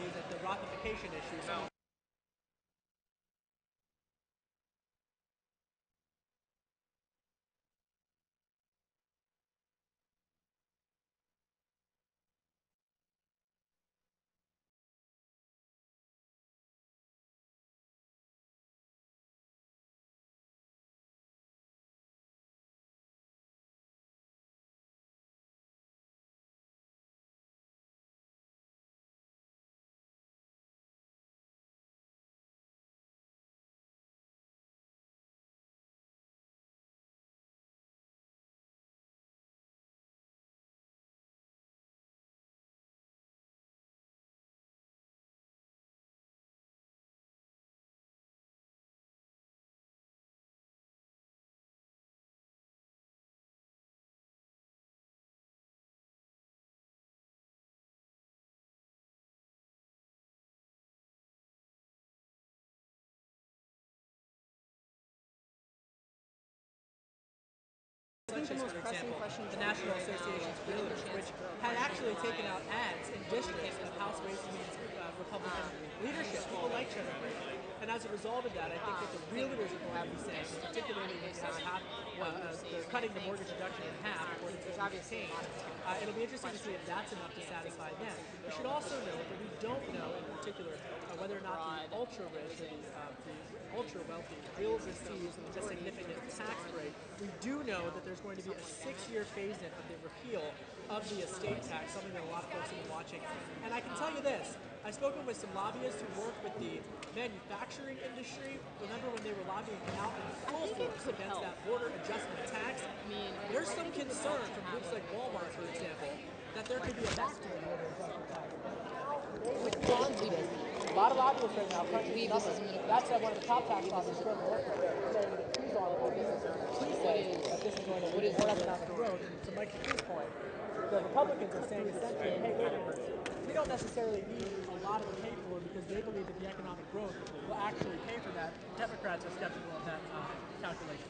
the ratification issue. I think the most pressing question The National Association of Realtors, which had actually taken out ads in districts of House Ways and Means Republican leadership. People like Cheddar Break. And as a result of that, I think that the realtors are going to be saying, particularly when you have they're cutting the mortgage deduction in half, according to obviously it'll be interesting to see if that's enough to satisfy them. We should also note that we don't know in particular whether or not the ultra-rich or the ultra-wealthy will receive a significant tax break. We do know that there's going to be a 6-year phase-in of the repeal of the estate tax, something that a lot of folks have been watching. And I can tell you this, I've spoken with some lobbyists who work with the manufacturing industry. Remember when they were lobbying out in full force against that border adjustment tax? There's some concern from groups like Walmart, for example, that there could be a back to the border adjustment tax. A lot of lobbyists right now crunching numbers. That's one of the top tax lobbyists from work right there, saying that he's on it. He says that this is going to lead to more economic growth. And to Mike McKee's point, the Republicans are saying essentially, hey, wait a minute, we don't necessarily need a lot of the pay for because they believe that the economic growth will actually pay for that. Democrats are skeptical of that calculation.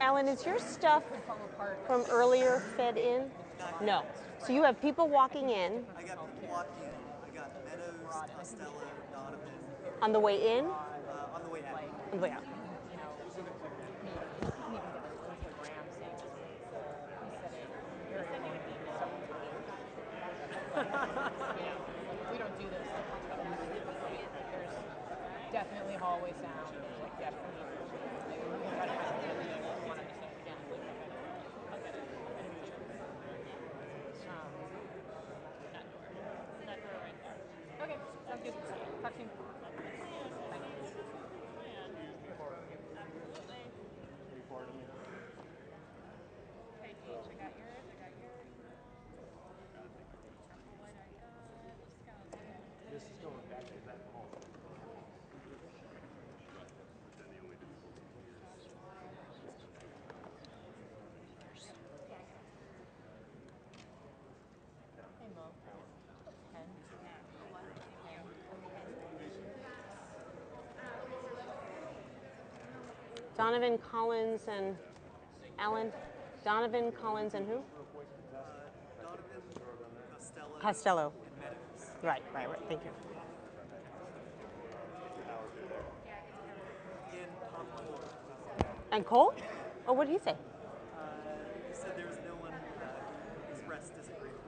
Alan, is your stuff from earlier fed in? No. So you have people walking in. I got people walking in. I got Meadows, Costello, Donovan. On the way in? On the way out. On the way out. We don't do this. There's definitely hallway sound. There's like definitely. Okay, sounds good. Talk soon. This is going back to that hall. Donovan, Collins, and Alan. Donovan, Collins, and who? Donovan, Costello, Costello. and Meadows. Right. Thank you. Again, Tom Cole. And Cole? Oh, what did he say? He said there was no one who expressed disagreement.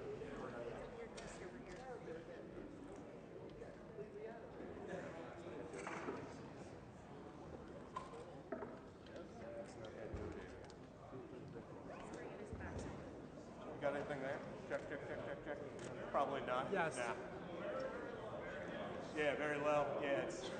Got anything there? Check. Probably not. Yes. Nah. Yeah, very low. Yeah, it's.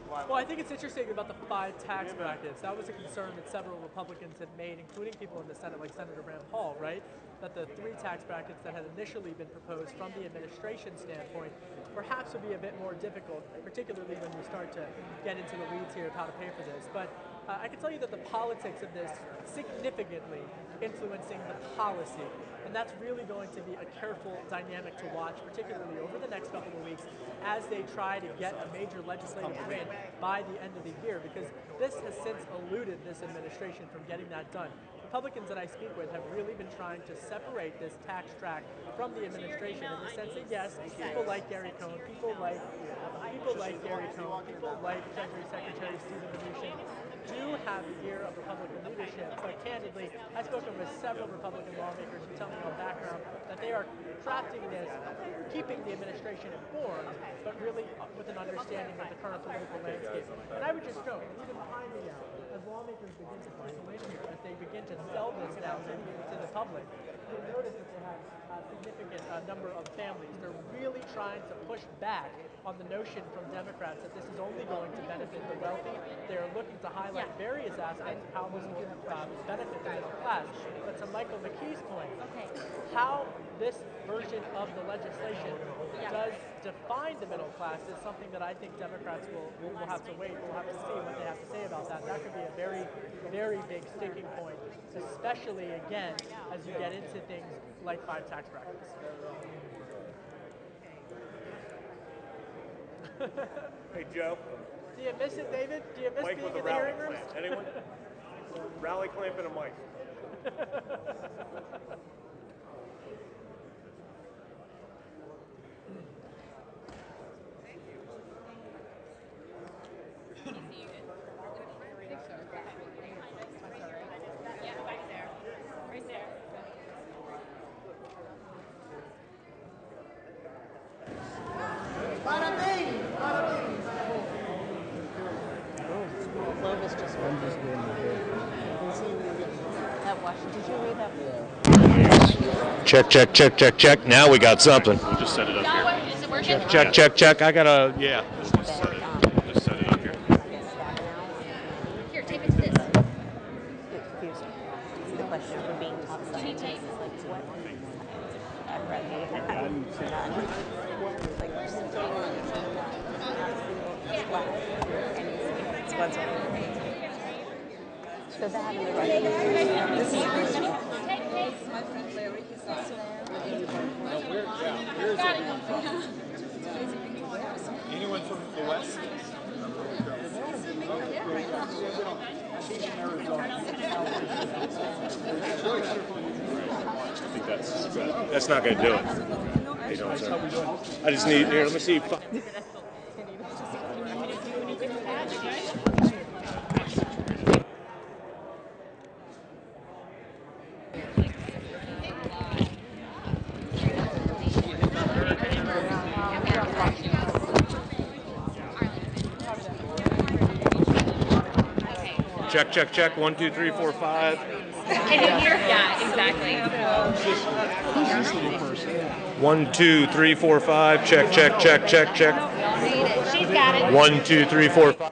Well, I think it's interesting about the 5 tax brackets. That was a concern that several Republicans had made, including people in the Senate like Senator Rand Paul, right? That the 3 tax brackets that had initially been proposed from the administration standpoint perhaps would be a bit more difficult, particularly when you start to get into the weeds here of how to pay for this. But I can tell you that the politics of this significantly influencing the policy, and that's really going to be a careful dynamic to watch, particularly over the next couple of weeks as they try to get a major legislative win by the end of the year, because this has since eluded this administration from getting that done. Republicans that I speak with have really been trying to separate this tax track from the administration in the sense that yes, people like Gary Cohn, people like Treasury Secretary Stephen Mnuchin do have the ear of Republican leadership, but candidly, I've spoken with several Republican lawmakers who tell me on background that they are crafting this, keeping the administration informed, but really with an understanding of the current political landscape. And I would just note, even behind me now, as lawmakers begin to trickle in here, as they begin to sell this now to the public, you'll notice that they have a significant number of families. They're really trying to push back on the notion from Democrats that this is only going to benefit the wealthy. They're looking to highlight various aspects of how this will benefit the middle class. But to Michael McKee's point, how this version of the legislation does define the middle class is something that I think Democrats will have to wait. We'll have to see what they have to say about that. That could be a very, very big sticking point, especially, again, as you get into things like 5 tax brackets. Hey, Joe. Do you miss it, David? Do you miss Mike being with in a the rally hearing rooms? clamp. Anyone? Rally clamp and a mic. Clovis just went. That Washington. Did you read that? Check. Now we got something. We'll just set it up here. Is it working? Check. I gotta, yeah. Just set it up here. Here, take it to this. Confusing. The question for being top scientist is like what? I'd rather none. Like just being on the team class and sponsor. So that having the right. This is my friend Larry. He's also there. Anyone from the West? I think that's not gonna do it. How you doing, sir? I just need, here, let me see. Check. 1, 2, 3, 4, 5. Can you hear? Yeah, exactly. 1, 2, 3, 4, 5. Check. She's got it. 1, 2, 3, 4, 5.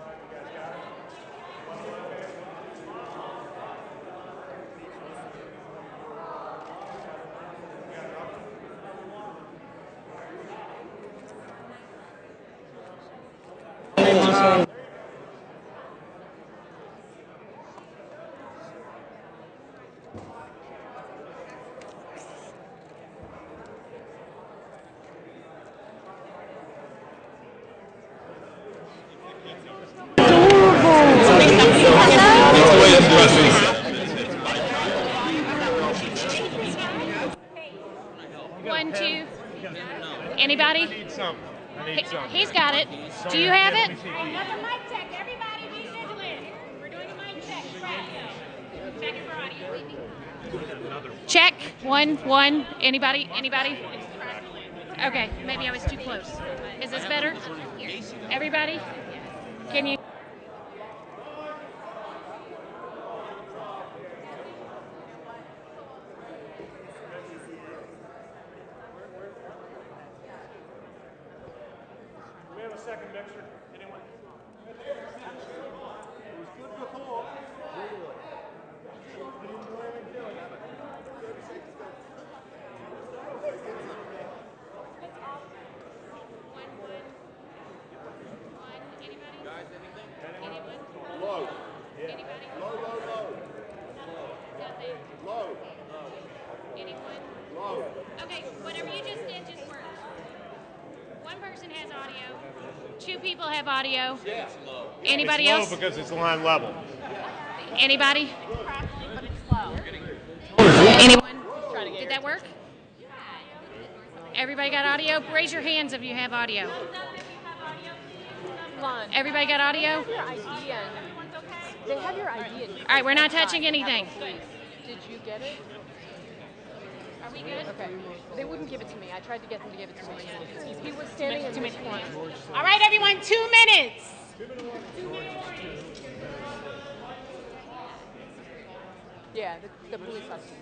One, two. Anybody? I need some. He's got it. Do you have it? Another mic check. Everybody be vigilant. We're doing a mic check. Check it for audio. Check. One. Anybody? Okay, maybe I was too close. Is this better? Everybody? Can you? We have a second mixer. Anyone? Okay, whatever you just did just worked. One person has audio. Two people have audio. Anybody It's else? low because it's line level. Anybody? But it's slow. Anyone? Did that work? Everybody got audio? Raise your hands if you have audio. Everybody got audio? Your ID. They have your ID. All right, we're not touching anything. Did you get it? Are we good? Okay. They wouldn't give it to me. I tried to get them to give it to me. He was standing in this corner. All right, everyone, 2 minutes. Yeah, the police officer.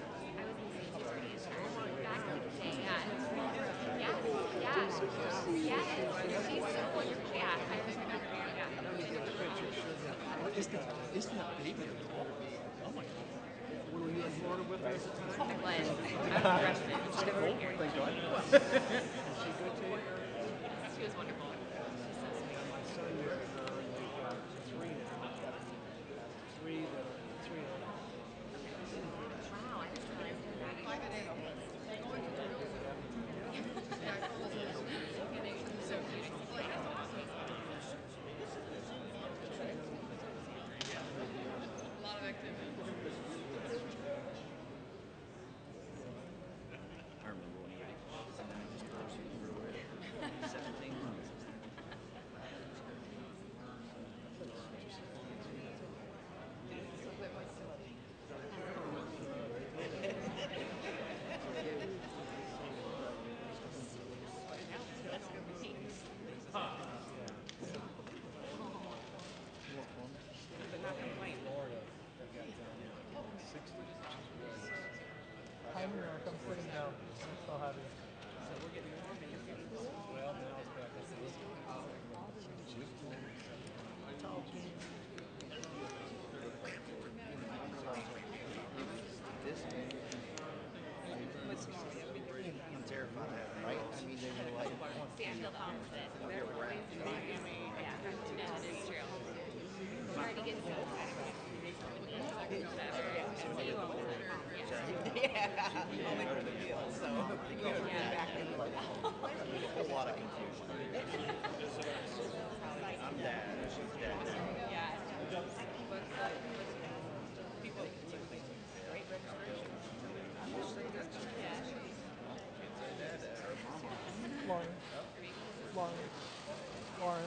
Isn't that baby adorable? Oh my God. Were you in Florida with her at the time? I was. Thank God. Is she good to you? She was wonderful. My son married her, and they've got three now. Three that are. Wow, I didn't realize Lauren.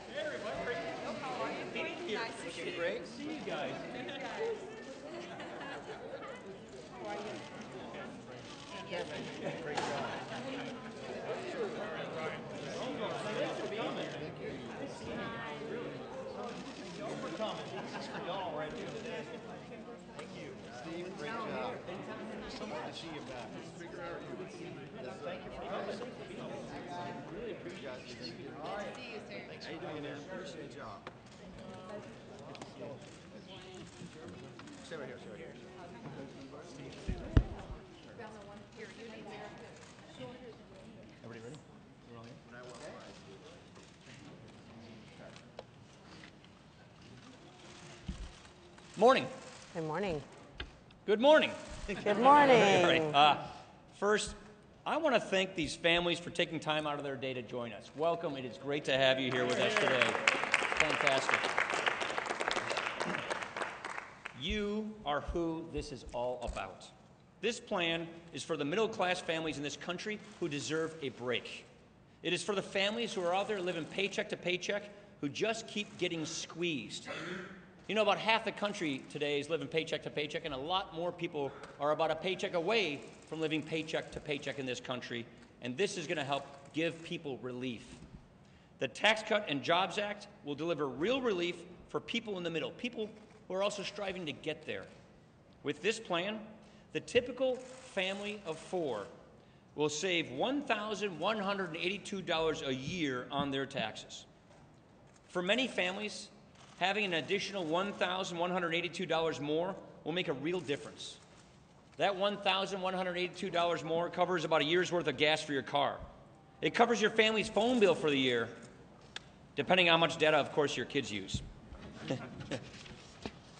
Hey everybody. How are you? Being here. Nice to see you. Great. See you guys. How are you? Great job. This is for y'all right here today. Thank you. Steve, great job. So good to see you back. Thank you for coming. Really appreciate it. All right. See you, sir. Thanks for being here. Appreciate your job. Stay right here, stay right here. Everybody ready? We're all in? Morning. Good morning. Good morning. Good morning. All right. First, I want to thank these families for taking time out of their day to join us. Welcome. It is great to have you here with us today. Fantastic. You are who this is all about. This plan is for the middle-class families in this country who deserve a break. It is for the families who are out there living paycheck to paycheck, who just keep getting squeezed. You know, about half the country today is living paycheck to paycheck, and a lot more people are about a paycheck away from living paycheck to paycheck in this country, and this is going to help give people relief. The Tax Cut and Jobs Act will deliver real relief for people in the middle, people who are also striving to get there. With this plan, the typical family of four will save $1,182 a year on their taxes. For many families, having an additional $1,182 more will make a real difference. That $1,182 more covers about a year's worth of gas for your car. It covers your family's phone bill for the year, depending on how much data, of course, your kids use.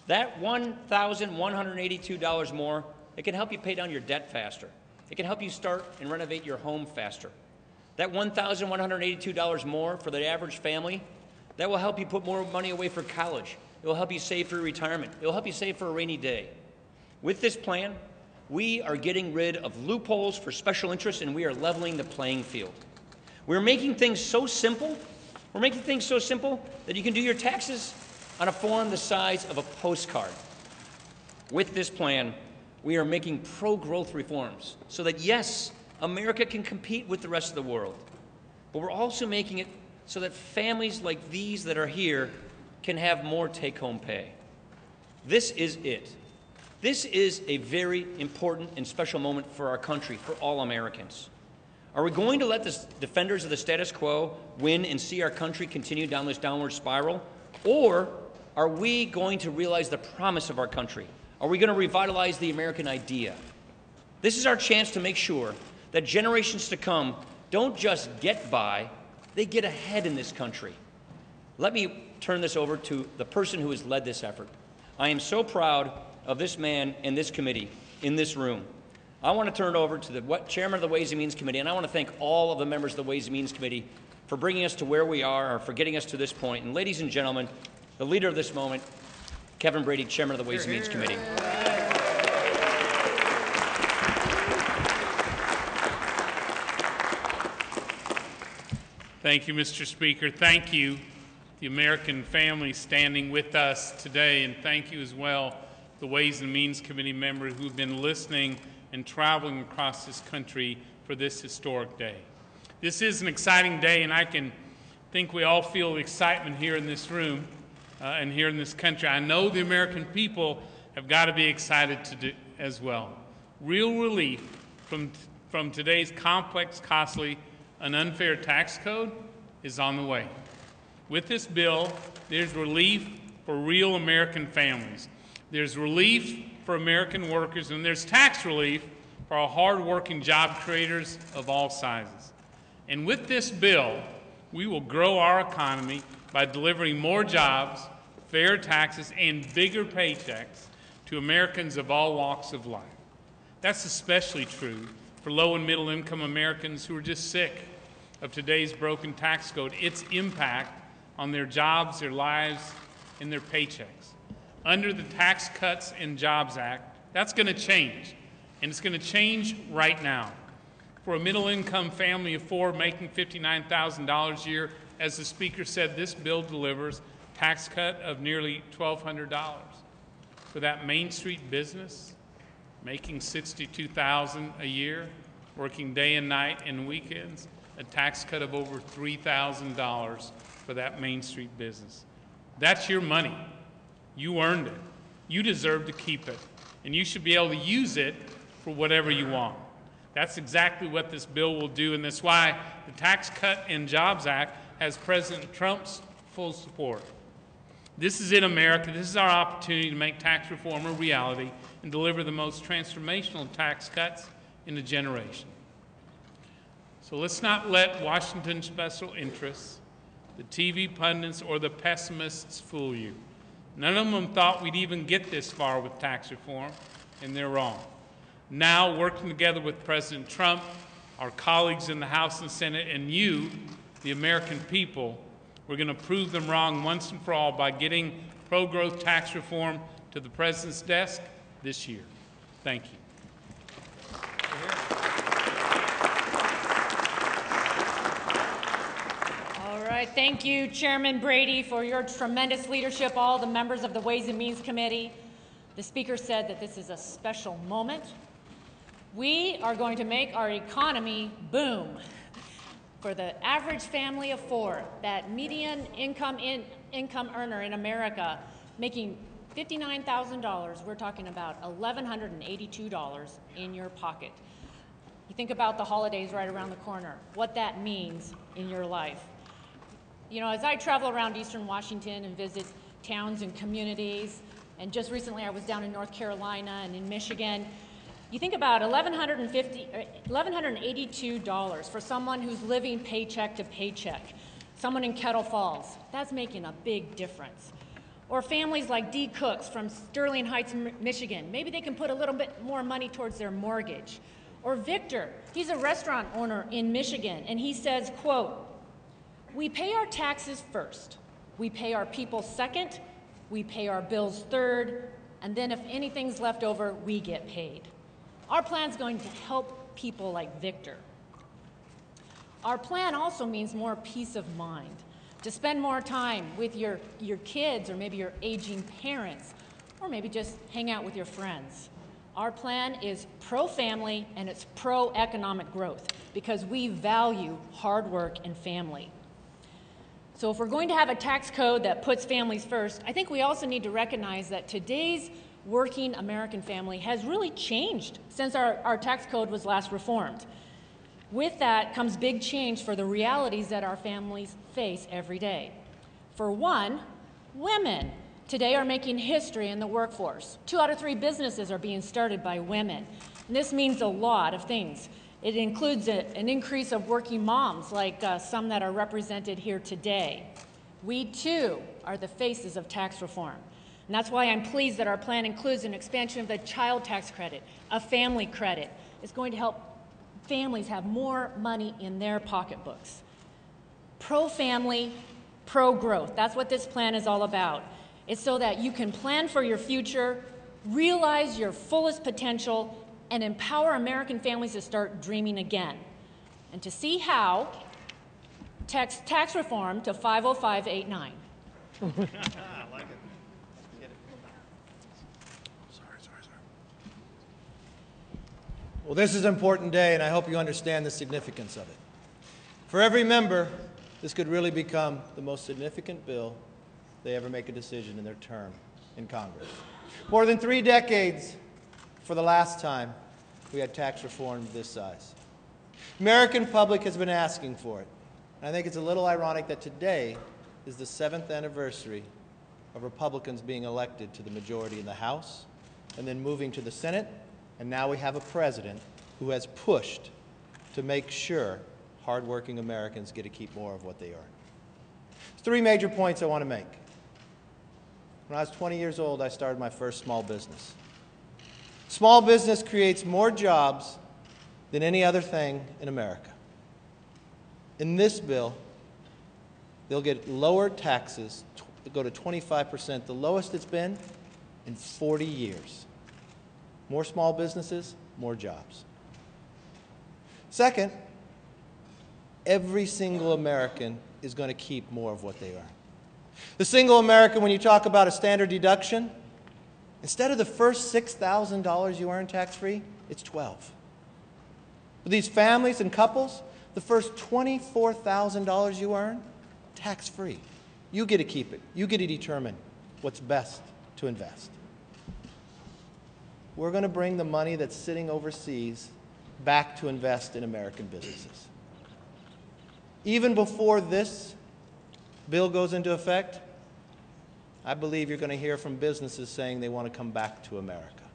That $1,182 more, it can help you pay down your debt faster. It can help you start and renovate your home faster. That $1,182 more for the average family, that will help you put more money away for college. It will help you save for retirement. It will help you save for a rainy day. With this plan, we are getting rid of loopholes for special interests, and we are leveling the playing field. We're making things so simple. We're making things so simple that you can do your taxes on a form the size of a postcard. With this plan, we are making pro-growth reforms so that, yes, America can compete with the rest of the world, but we're also making it so that families like these that are here can have more take-home pay. This is it. This is a very important and special moment for our country, for all Americans. Are we going to let the defenders of the status quo win and see our country continue down this downward spiral? Or are we going to realize the promise of our country? Are we going to revitalize the American idea? This is our chance to make sure that generations to come don't just get by, they get ahead in this country. Let me turn this over to the person who has led this effort. I am so proud of this man and this committee in this room. I want to turn it over to the chairman of the Ways and Means Committee, and I want to thank all of the members of the Ways and Means Committee for bringing us to where we are, or for getting us to this point. And ladies and gentlemen, the leader of this moment, Kevin Brady, chairman of the Ways and Means Committee. Thank you, Mr. Speaker. Thank you, the American family standing with us today, and thank you as well, the Ways and Means Committee members who have been listening and traveling across this country for this historic day. This is an exciting day, and I can think we all feel excitement here in this room and here in this country. I know the American people have got to be excited as well. Real relief from today's complex, costly, and unfair tax code is on the way. With this bill, there's relief for real American families. There's relief for American workers, and there's tax relief for our hard-working job creators of all sizes. And with this bill, we will grow our economy by delivering more jobs, fair taxes, and bigger paychecks to Americans of all walks of life. That's especially true for low and middle income Americans who are just sick of today's broken tax code, its impact on their jobs, their lives, and their paychecks. Under the Tax Cuts and Jobs Act, that's going to change, and it's going to change right now. For a middle-income family of four making $59,000 a year, as the Speaker said, this bill delivers a tax cut of nearly $1,200. For that Main Street business, making $62,000 a year, working day and night and weekends, a tax cut of over $3,000 for that Main Street business. That's your money. You earned it. You deserve to keep it. And you should be able to use it for whatever you want. That's exactly what this bill will do, and that's why the Tax Cut and Jobs Act has President Trump's full support. This is in America. This is our opportunity to make tax reform a reality and deliver the most transformational tax cuts in a generation. So let's not let Washington's special interests, the TV pundits, or the pessimists fool you. None of them thought we'd even get this far with tax reform, and they're wrong. Now, working together with President Trump our colleagues in the House and Senate, and you, the American people, we're going to prove them wrong once and for all by getting pro-growth tax reform to the President's desk this year. Thank you. All right, thank you, Chairman Brady, for your tremendous leadership, all the members of the Ways and Means Committee. The Speaker said that this is a special moment. We are going to make our economy boom. For the average family of four, that median income earner in America making $59,000, we're talking about $1,182 in your pocket. You think about the holidays right around the corner, what that means in your life. You know, as I travel around Eastern Washington and visit towns and communities, and just recently I was down in North Carolina and in Michigan, you think about $1,182 for someone who's living paycheck to paycheck. Someone in Kettle Falls, that's making a big difference. Or families like D. Cooks from Sterling Heights, Michigan. Maybe they can put a little bit more money towards their mortgage. Or Victor, he's a restaurant owner in Michigan, and he says, quote, "We pay our taxes first. We pay our people second. We pay our bills third. And then if anything's left over, we get paid." Our plan's going to help people like Victor. Our plan also means more peace of mind, to spend more time with your kids or maybe your aging parents, or maybe just hang out with your friends. Our plan is pro-family and it's pro-economic growth because we value hard work and family. So if we're going to have a tax code that puts families first, I think we also need to recognize that today's working American family has really changed since our tax code was last reformed. With that comes big change for the realities that our families face every day. For one, women today are making history in the workforce. 2 out of 3 businesses are being started by women. And this means a lot of things. It includes an increase of working moms, like some that are represented here today. We, too, are the faces of tax reform. And that's why I'm pleased that our plan includes an expansion of the child tax credit, a family credit. It's going to help families have more money in their pocketbooks. Pro-family, pro-growth. That's what this plan is all about. It's so that you can plan for your future, realize your fullest potential, and empower American families to start dreaming again. And to see how, text tax reform to 50589. Well, this is an important day, and I hope you understand the significance of it. For every member, this could really become the most significant bill they ever make a decision in their term in Congress. More than 3 decades for the last time we had tax reform this size. The American public has been asking for it. And I think it's a little ironic that today is the 7th anniversary of Republicans being elected to the majority in the House and then moving to the Senate. And now we have a president who has pushed to make sure hardworking Americans get to keep more of what they earn. There's 3 major points I want to make. When I was 20 years old, I started my first small business. Small business creates more jobs than any other thing in America. In this bill, they'll get lower taxes, go to 25%, the lowest it's been in 40 years. More small businesses, more jobs. Second, every single American is going to keep more of what they earn. The single American, when you talk about a standard deduction, instead of the first $6,000 you earn tax-free, it's $12,000. For these families and couples, the first $24,000 you earn, tax-free. You get to keep it. You get to determine what's best to invest. We're going to bring the money that's sitting overseas back to invest in American businesses. Even before this bill goes into effect, I believe you're going to hear from businesses saying they want to come back to America.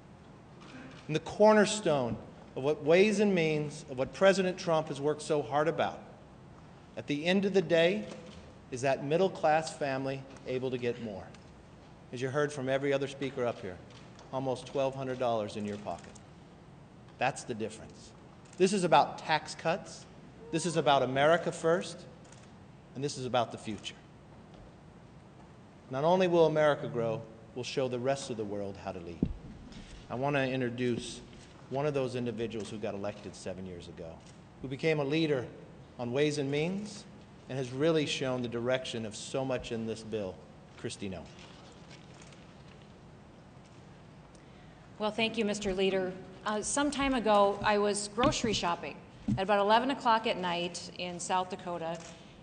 And the cornerstone of what Ways and Means, of what President Trump has worked so hard about, at the end of the day, is that middle-class family able to get more. As you heard from every other speaker up here, almost $1,200 in your pocket. That's the difference. This is about tax cuts. This is about America first. And this is about the future. Not only will America grow, we'll show the rest of the world how to lead. I want to introduce one of those individuals who got elected 7 years ago, who became a leader on Ways and Means and has really shown the direction of so much in this bill, Kristi Noem. Well, thank you, Mr. Leader. Some time ago, I was grocery shopping at about 11 o'clock at night in South Dakota,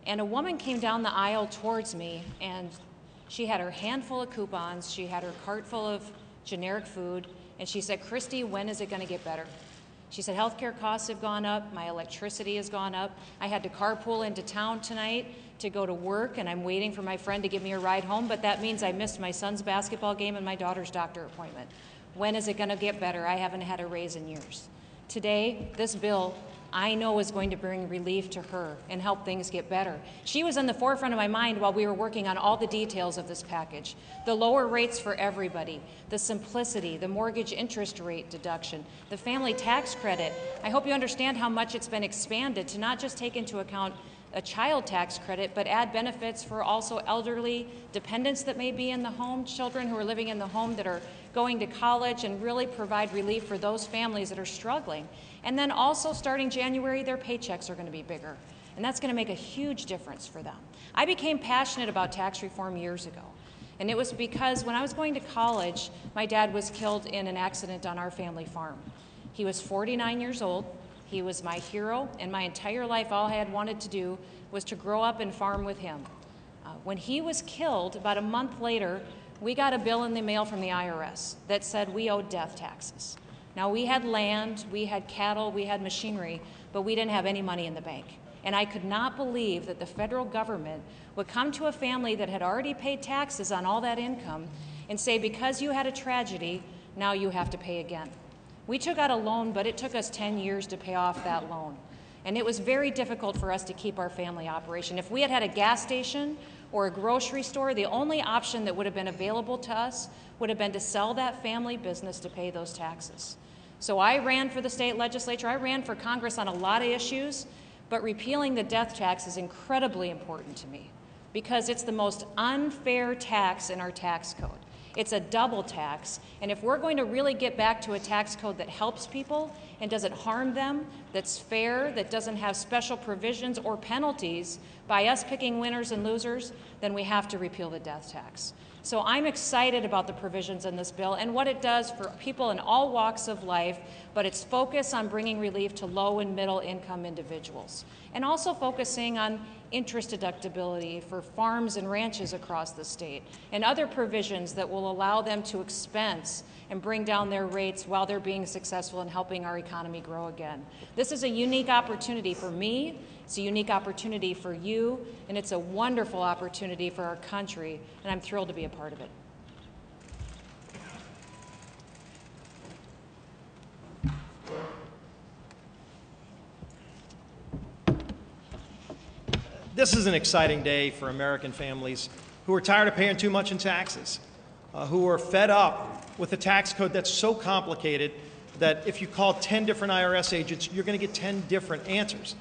and a woman came down the aisle towards me, and she had her handful of coupons, she had her cart full of generic food, and she said, "Kristi, when is it going to get better?" She said, "Healthcare costs have gone up, my electricity has gone up, I had to carpool into town tonight to go to work, and I'm waiting for my friend to give me a ride home, but that means I missed my son's basketball game and my daughter's doctor appointment. When is it going to get better? I haven't had a raise in years." Today, this bill, I know, is going to bring relief to her and help things get better. She was in the forefront of my mind while we were working on all the details of this package. The lower rates for everybody, the simplicity, the mortgage interest rate deduction, the family tax credit. I hope you understand how much it's been expanded to not just take into account a child tax credit, but add benefits for also elderly dependents that may be in the home, children who are living in the home that are going to college, and really provide relief for those families that are struggling. And then also starting January, their paychecks are going to be bigger, and that's going to make a huge difference for them. I became passionate about tax reform years ago, and it was because when I was going to college, my dad was killed in an accident on our family farm. He was 49 years old. He was my hero, and my entire life all I had wanted to do was to grow up and farm with him. When he was killed, about a month later, we got a bill in the mail from the IRS that said we owed death taxes. Now, we had land, we had cattle, we had machinery, but we didn't have any money in the bank. And I could not believe that the federal government would come to a family that had already paid taxes on all that income and say, because you had a tragedy, now you have to pay again. We took out a loan, but it took us 10 years to pay off that loan. And it was very difficult for us to keep our family operation. If we had had a gas station or a grocery store, the only option that would have been available to us would have been to sell that family business to pay those taxes. So I ran for the state legislature. I ran for Congress on a lot of issues, but repealing the death tax is incredibly important to me because it's the most unfair tax in our tax code. It's a double tax, and if we're going to really get back to a tax code that helps people and doesn't harm them, that's fair, that doesn't have special provisions or penalties by us picking winners and losers, then we have to repeal the death tax. So I'm excited about the provisions in this bill and what it does for people in all walks of life, but its focus on bringing relief to low and middle income individuals, and also focusing on interest deductibility for farms and ranches across the state, and other provisions that will allow them to expense and bring down their rates while they're being successful in helping our economy grow again. This is a unique opportunity for me, it's a unique opportunity for you, and it's a wonderful opportunity for our country, and I'm thrilled to be a part of it. This is an exciting day for American families who are tired of paying too much in taxes, who are fed up with a tax code that's so complicated that if you call 10 different IRS agents, you're going to get 10 different answers.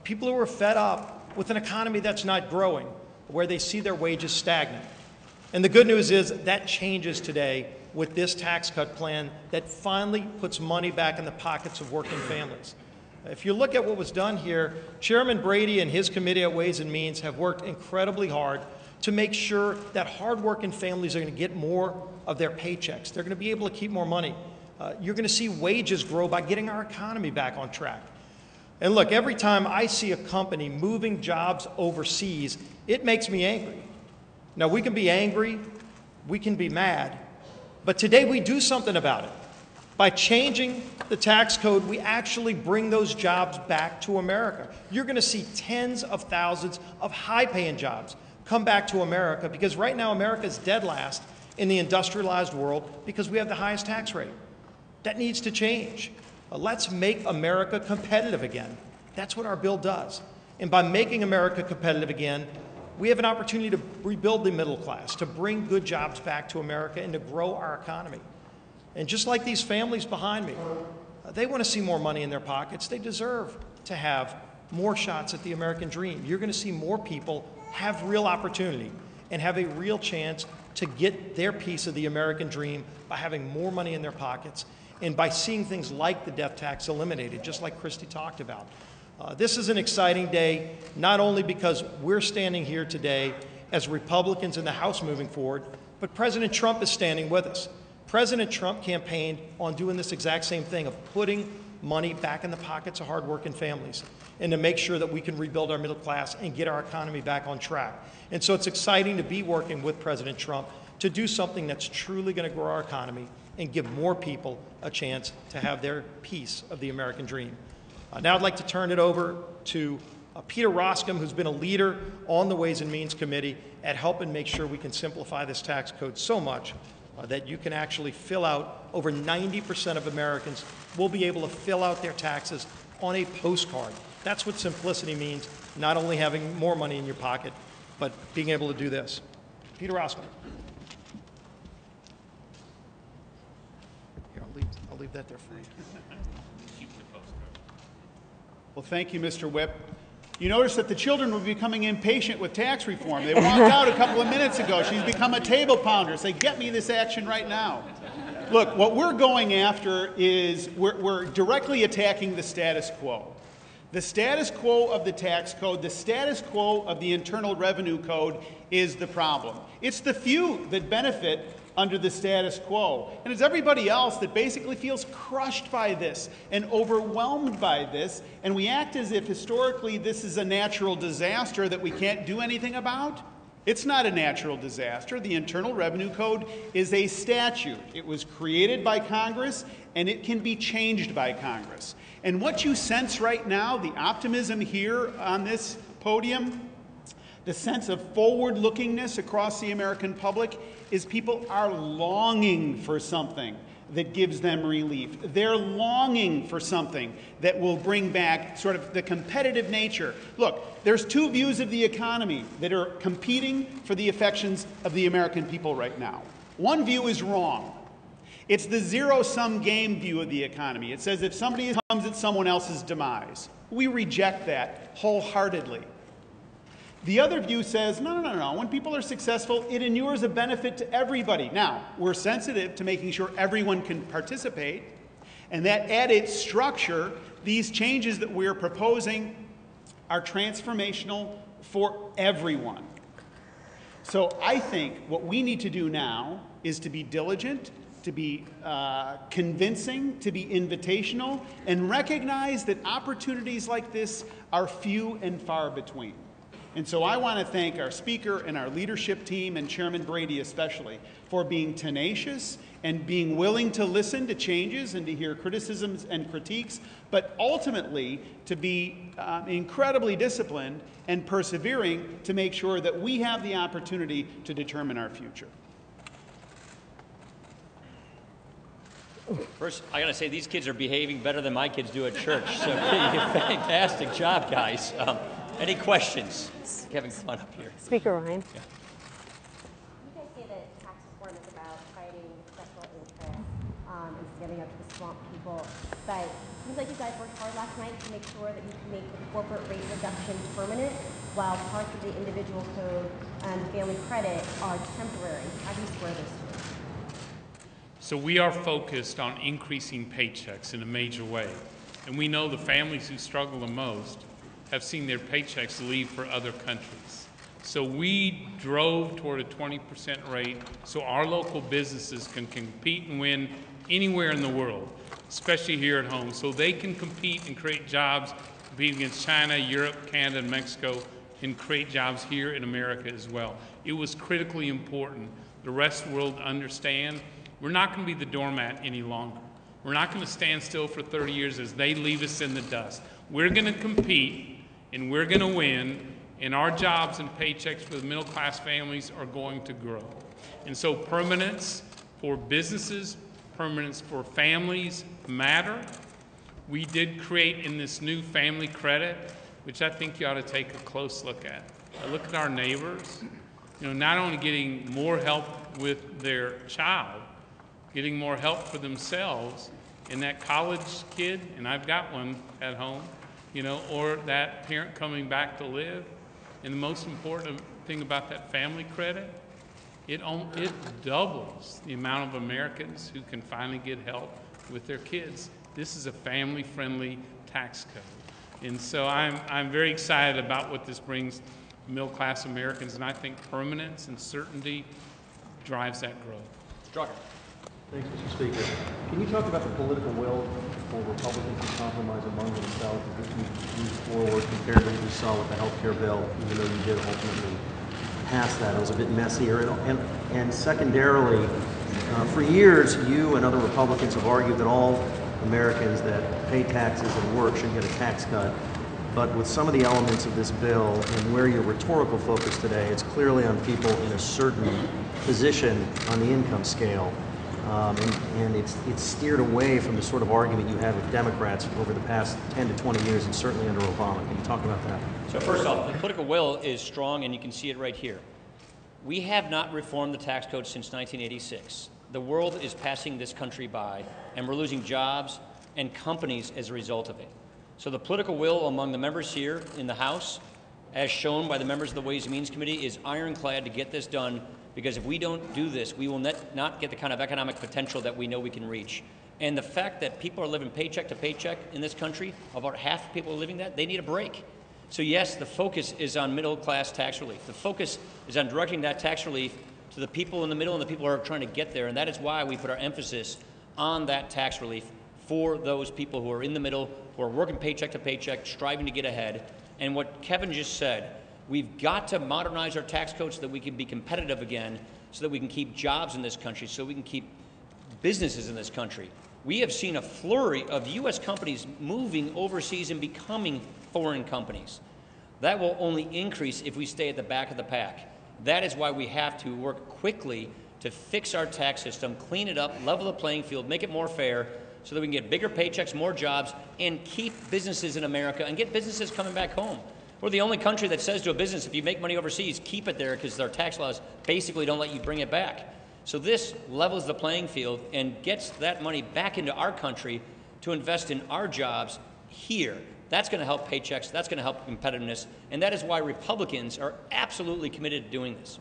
People who are fed up with an economy that's not growing, where they see their wages stagnant. And the good news is that changes today with this tax cut plan that finally puts money back in the pockets of working families. If you look at what was done here, Chairman Brady and his committee at Ways and Means have worked incredibly hard to make sure that hardworking families are going to get more of their paychecks. They're going to be able to keep more money. You're going to see wages grow by getting our economy back on track. And look, every time I see a company moving jobs overseas, it makes me angry. Now, we can be angry, we can be mad, but today we do something about it. By changing the tax code, we actually bring those jobs back to America. You're going to see tens of thousands of high-paying jobs come back to America because right now America is dead last in the industrialized world because we have the highest tax rate. That needs to change. Let's make America competitive again. That's what our bill does. And by making America competitive again, we have an opportunity to rebuild the middle class, to bring good jobs back to America, and to grow our economy. And just like these families behind me, They want to see more money in their pockets. They deserve to have more shots at the American dream. You're going to see more people have real opportunity and have a real chance to get their piece of the American dream by having more money in their pockets and by seeing things like the death tax eliminated, just like Christy talked about. This is an exciting day, not only because we're standing here today as Republicans in the House moving forward, but President Trump is standing with us. President Trump campaigned on doing this exact same thing of putting money back in the pockets of hardworking families and to make sure that we can rebuild our middle class and get our economy back on track. And so it's exciting to be working with President Trump to do something that's truly going to grow our economy and give more people a chance to have their piece of the American dream. Now I'd like to turn it over to Peter Roscom, who's been a leader on the Ways and Means Committee at helping make sure we can simplify this tax code so much that you can actually fill out, over 90% of Americans will be able to fill out their taxes on a postcard. That's what simplicity means, not only having more money in your pocket, but being able to do this. Peter Roscom. Here, I'll leave that there for you. Well, thank you, Mr. Whip. You notice that the children were becoming impatient with tax reform. They walked out a couple of minutes ago. She's become a table pounder. Say, get me this action right now. Look, what we're going after is we're directly attacking the status quo. The status quo of the tax code, the status quo of the Internal Revenue Code is the problem. It's the few that benefit under the status quo. And it's everybody else that basically feels crushed by this and overwhelmed by this, and we act as if historically this is a natural disaster that we can't do anything about. It's not a natural disaster. The Internal Revenue Code is a statute. It was created by Congress, and it can be changed by Congress. And what you sense right now, the optimism here on this podium, the sense of forward-lookingness across the American public, is people are longing for something that gives them relief. They're longing for something that will bring back sort of the competitive nature. Look, there's two views of the economy that are competing for the affections of the American people right now. One view is wrong. It's the zero-sum game view of the economy. It says if somebody comes at someone else's demise. We reject that wholeheartedly. The other view says, no. When people are successful, it inures a benefit to everybody. Now, we're sensitive to making sure everyone can participate, and that at its structure, these changes that we're proposing are transformational for everyone. So I think what we need to do now is to be diligent, to be convincing, to be invitational, and recognize that opportunities like this are few and far between. And so I want to thank our speaker and our leadership team, and Chairman Brady especially, for being tenacious and being willing to listen to changes and to hear criticisms and critiques, but ultimately to be incredibly disciplined and persevering to make sure that we have the opportunity to determine our future. First, I got to say, these kids are behaving better than my kids do at church, so fantastic job, guys. Any questions? Kevin, come on up here. Speaker Ryan. Yeah. You guys say that tax reform is about fighting special interests and standing up to the swamp people, but it seems like you guys worked hard last night to make sure that you can make the corporate rate reduction permanent, while parts of the individual code and family credit are temporary. How do you square those two? So we are focused on increasing paychecks in a major way. And we know the families who struggle the most have seen their paychecks leave for other countries. So we drove toward a 20% rate so our local businesses can compete and win anywhere in the world, especially here at home, so they can compete and create jobs, compete against China, Europe, Canada, and Mexico, and create jobs here in America as well. It was critically important the rest of the world understand we're not going to be the doormat any longer. We're not going to stand still for 30 years as they leave us in the dust. We're going to compete, and we're going to win, and our jobs and paychecks for the middle-class families are going to grow. And so permanence for businesses, permanence for families matter. We did create in this new family credit, which I think you ought to take a close look at. Look at our neighbors, not only getting more help with their child, getting more help for themselves, And that college kid, and I've got one at home, you know, or that parent coming back to live. And the most important thing about that family credit, it doubles the amount of Americans who can finally get help with their kids. This is a family-friendly tax code. And so I'm very excited about what this brings middle-class Americans, and I think permanence and certainty drives that growth. Strucker. Thanks, Mr. Speaker. Can you talk about the political will for Republicans to compromise among themselves as this moves forward compared to what we saw with the health care bill, even though you did ultimately pass that? It was a bit messier. And secondarily, for years, you and other Republicans have argued that all Americans that pay taxes and work should get a tax cut. But with some of the elements of this bill and where your rhetorical focus today, it's clearly on people in a certain position on the income scale. And it's steered away from the sort of argument you had with Democrats over the past 10 to 20 years, and certainly under Obama. Can you talk about that? So first off, the political will is strong, and you can see it right here. We have not reformed the tax code since 1986. The world is passing this country by, and we're losing jobs and companies as a result of it. So the political will among the members here in the House, as shown by the members of the Ways and Means Committee, is ironclad to get this done, because if we don't do this, we will not get the kind of economic potential that we know we can reach. And the fact that people are living paycheck to paycheck in this country, about half of people are living that, they need a break. So yes, the focus is on middle-class tax relief. The focus is on directing that tax relief to the people in the middle and the people who are trying to get there, and that is why we put our emphasis on that tax relief for those people who are in the middle, who are working paycheck to paycheck, striving to get ahead. And what Kevin just said, we've got to modernize our tax code so that we can be competitive again, so that we can keep jobs in this country, so we can keep businesses in this country. We have seen a flurry of U.S. companies moving overseas and becoming foreign companies. That will only increase if we stay at the back of the pack. That is why we have to work quickly to fix our tax system, clean it up, level the playing field, make it more fair, so that we can get bigger paychecks, more jobs, and keep businesses in America and get businesses coming back home. We're the only country that says to a business, if you make money overseas, keep it there, because our tax laws basically don't let you bring it back. So this levels the playing field and gets that money back into our country to invest in our jobs here. That's going to help paychecks, that's going to help competitiveness, and that is why Republicans are absolutely committed to doing this.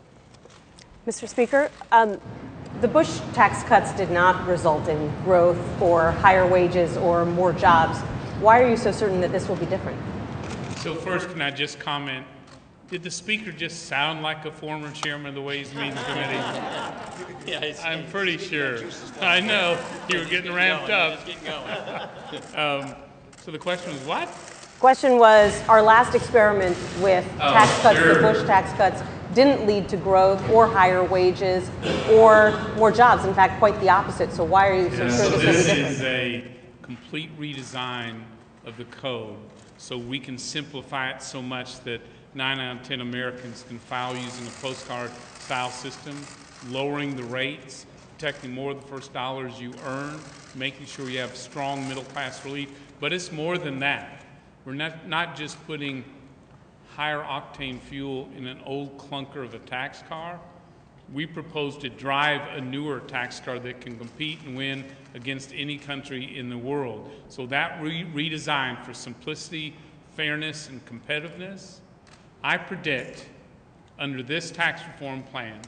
Mr. Speaker, the Bush tax cuts did not result in growth or higher wages or more jobs. Why are you so certain that this will be different? So first, can I just comment, did the Speaker just sound like a former chairman of the Ways and Means Committee? Yeah, I'm pretty sure. I know, you were getting ramped up. So the question was what? Question was, our last experiment with tax cuts, the Bush tax cuts, didn't lead to growth or higher wages or more jobs. In fact, quite the opposite. So why are you so sure this This is different? is a complete redesign of the code so we can simplify it so much that 9 out of 10 Americans can file using a postcard style system, lowering the rates, protecting more of the first dollars you earn, making sure you have strong middle class relief. But it's more than that. We're not just putting higher octane fuel in an old clunker of a tax car. We propose to drive a newer tax car that can compete and win against any country in the world. So that redesign for simplicity, fairness, and competitiveness, I predict under this tax reform plan,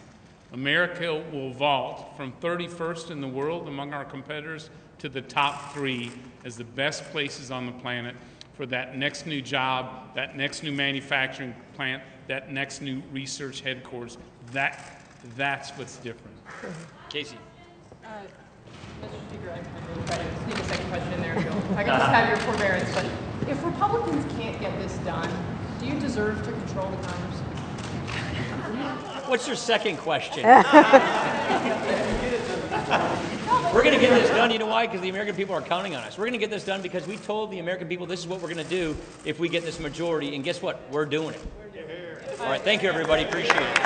America will vault from 31st in the world among our competitors to the top 3 as the best places on the planet for that next new job, that next new manufacturing plant, that next new research headquarters. That's what's different. Casey. Mr. Speaker, I'm going to try to sneak a second question in there. I can just have your forbearance, but if Republicans can't get this done, do you deserve to control the Congress? What's your second question? We're going to get this done. You know why? Because the American people are counting on us. We're going to get this done because we told the American people this is what we're going to do if we get this majority. And guess what? We're doing it. All right. Thank you, everybody. Appreciate it.